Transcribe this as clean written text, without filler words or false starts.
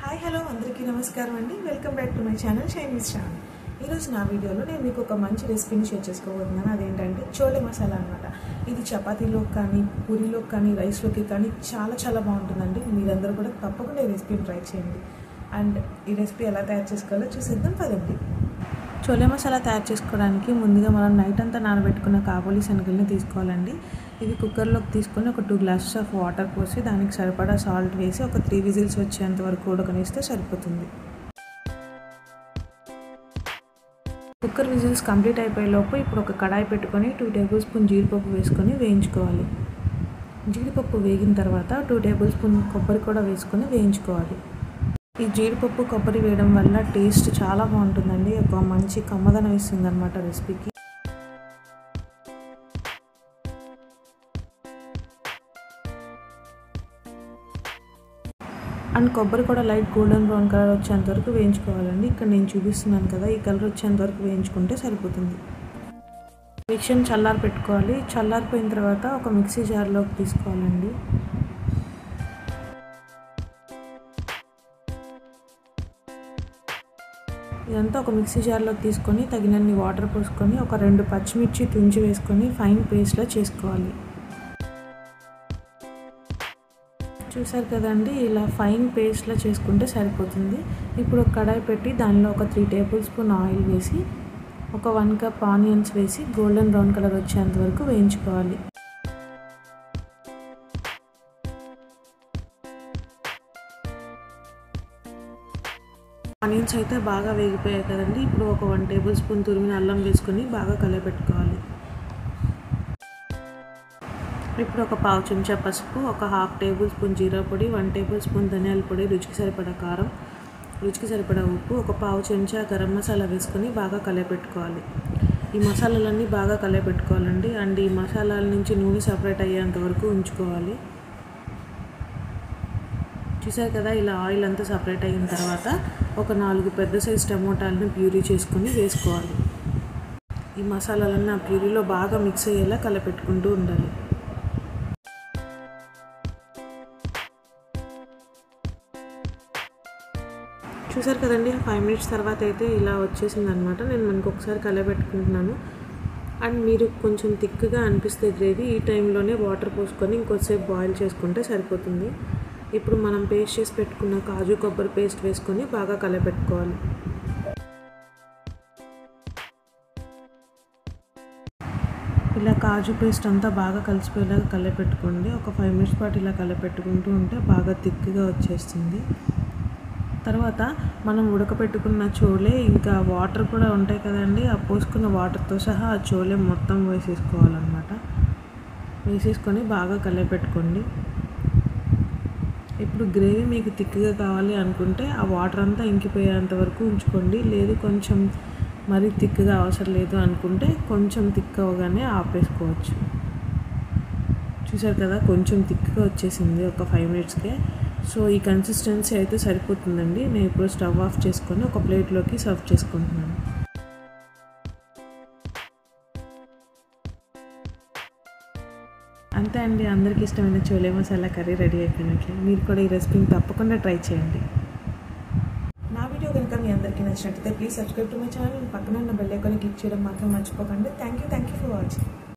Hi hello అందరికీ నమస్కారం అండి. Welcome back to my channel Shiny's channel. ఈరోజు నా వీడియోలో నేను మీకు ఒక మంచి రెసిపీని షేర్ చేసుకోబోతున్నాను. అదేంటంటే చోలే మసాలా అనమాట. ఇది చపాతీలోకి కానీ పూరీలోకి కానీ రైస్లోకి కానీ చాలా బాగుంటుందండి. మీరందరూ కూడా తప్పకుండా ఈ రెసిపీని ట్రై చేయండి. అండ్ ఈ రెసిపీ ఎలా తయారు చేసుకోవాలో చూసేద్దాం పదండి. చోలే మసాలా తయారు చేసుకోవడానికి ముందుగా మనం నైట్ అంతా నానబెట్టుకున్న కాబూలి శనగల్ని తీసుకోవాలండి. ఇవి కుక్కర్లోకి తీసుకొని ఒక 2 గ్లాసెస్ ఆఫ్ వాటర్ పోసి దానికి సరిపడా సాల్ట్ వేసి ఒక 3 విజిల్స్ వచ్చేంత వరకు ఉడకనిస్తే సరిపోతుంది. కుక్కర్ విజిల్స్ కంప్లీట్ అయిపోయేలోపు ఇప్పుడు ఒక కడాయి పెట్టుకొని 2 టేబుల్ స్పూన్ జీడిపప్పు వేసుకొని వేయించుకోవాలి. జీడిపప్పు వేగిన తర్వాత 2 టేబుల్ స్పూన్ కొబ్బరి కూడా వేసుకొని వేయించుకోవాలి. ఈ జీడిపప్పు కొబ్బరి వేయడం వల్ల టేస్ట్ చాలా బాగుంటుందండి. ఒక మంచి కమ్మదనం ఇస్తుంది అనమాట రెసిపీకి. అండ్ కొబ్బరి కూడా లైట్ గోల్డెన్ బ్రౌన్ కలర్ వచ్చేంత వరకు వేయించుకోవాలండి. ఇక్కడ నేను చూపిస్తున్నాను కదా, ఈ కలర్ వచ్చేంత వరకు వేయించుకుంటే సరిపోతుంది. మిక్సీని చల్లారి పెట్టుకోవాలి. చల్లారిపోయిన తర్వాత ఒక మిక్సీ జార్లోకి తీసుకోవాలండి. ఇదంతా ఒక మిక్సీ జార్లోకి తీసుకొని తగినన్ని వాటర్ పోసుకొని ఒక 2 పచ్చిమిర్చి తుంచి వేసుకొని ఫైన్ పేస్ట్లా చేసుకోవాలి. చూసారు కదండి, ఇలా ఫైన్ పేస్ట్లా చేసుకుంటే సరిపోతుంది. ఇప్పుడు ఒక కడాయి పెట్టి దానిలో ఒక 3 టేబుల్ స్పూన్ ఆయిల్ వేసి ఒక 1 కప్ ఆనియన్స్ వేసి గోల్డెన్ బ్రౌన్ కలర్ వచ్చేంత వరకు వేయించుకోవాలి. ఆనియన్స్ అయితే బాగా వేగిపోయాయి కదండి. ఇప్పుడు ఒక 1 టేబుల్ స్పూన్ తురిమిన అల్లం వేసుకొని బాగా కలపెట్టుకోవాలి. ఇప్పుడు ఒక పావు చెంచా పసుపు, ఒక 1/2 టేబుల్ స్పూన్ జీరా పొడి, 1 టేబుల్ స్పూన్ ధనియాల పొడి, రుచికి సరిపడా కారం, రుచికి సరిపడా ఉప్పు, ఒక పావు చెంచా గరం మసాలా వేసుకొని బాగా కలపెట్టుకోవాలి. ఈ మసాలాలన్నీ బాగా కలపెట్టుకోవాలండి. అండ్ ఈ మసాలాల నుంచి నూనె సపరేట్ అయ్యేంత వరకు ఉంచుకోవాలి. చూసారు కదా, ఇలా ఆయిల్ అంతా సపరేట్ అయిన తర్వాత ఒక 4 పెద్ద సైజు టమోటాలను ప్యూరీ చేసుకొని వేసుకోవాలి. ఈ మసాలాలన్నీ ఆ ప్యూరీలో బాగా మిక్స్ అయ్యేలా కలపెట్టుకుంటూ ఉండాలి. చూసారు కదండి, 5 మినిట్స్ తర్వాత అయితే ఇలా వచ్చేసింది అనమాట. నేను మనకు ఒకసారి కలపెట్టుకుంటున్నాను. అండ్ మీరు కొంచెం థిక్గా అనిపిస్తే గ్రేవీ, ఈ టైంలోనే వాటర్ పోసుకొని ఇంకొద్దిసేపు బాయిల్ చేసుకుంటే సరిపోతుంది. ఇప్పుడు మనం పేస్ట్ చేసి పెట్టుకున్న కాజు కొబ్బరి పేస్ట్ వేసుకొని బాగా కలపెట్టుకోవాలి. ఇలా కాజు పేస్ట్ అంతా బాగా కలిసిపోయేలాగా కలపెట్టుకోండి. ఒక 5 మినిట్స్ పాటు ఇలా కలపెట్టుకుంటూ ఉంటే బాగా థిక్గా వచ్చేస్తుంది. తర్వాత మనం ఉడకపెట్టుకున్న చోలే ఇంకా వాటర్ కూడా ఉంటాయి కదండి, ఆ పోసుకున్న వాటర్తో సహా ఆ చోలే మొత్తం వేసేసుకోవాలన్నమాట. వేసేసుకొని బాగా కలపెట్టుకోండి. ఇప్పుడు గ్రేవీ మీకు థిక్గా కావాలి అనుకుంటే ఆ వాటర్ అంతా ఇంకిపోయేంత వరకు ఉంచుకోండి. లేదు కొంచెం మరీ థిక్గా అవసరం లేదు అనుకుంటే కొంచెం థిక్ అవగానే ఆపేసుకోవచ్చు. చూసారు కదా, కొంచెం థిక్గా వచ్చేసింది ఒక 5 మినిట్స్కే. సో ఈ కన్సిస్టెన్సీ అయితే సరిపోతుందండి. నేను ఇప్పుడు స్టవ్ ఆఫ్ చేసుకొని ఒక ప్లేట్లోకి సర్వ్ చేసుకుంటున్నాను. అంతే అండి, అందరికీ ఇష్టమైన చోలే మసాలా కర్రీ రెడీ అయిపోయినట్లే. మీరు కూడా ఈ రెసిపీని తప్పకుండా ట్రై చేయండి. నా వీడియో కనుక మీ అందరికీ నచ్చినట్లయితే please subscribe to my channel. పక్కన ఉన్న బెల్ ఐకాన్ని క్లిక్ చేయడం మాత్రం మర్చిపోకండి. Thank you for watching.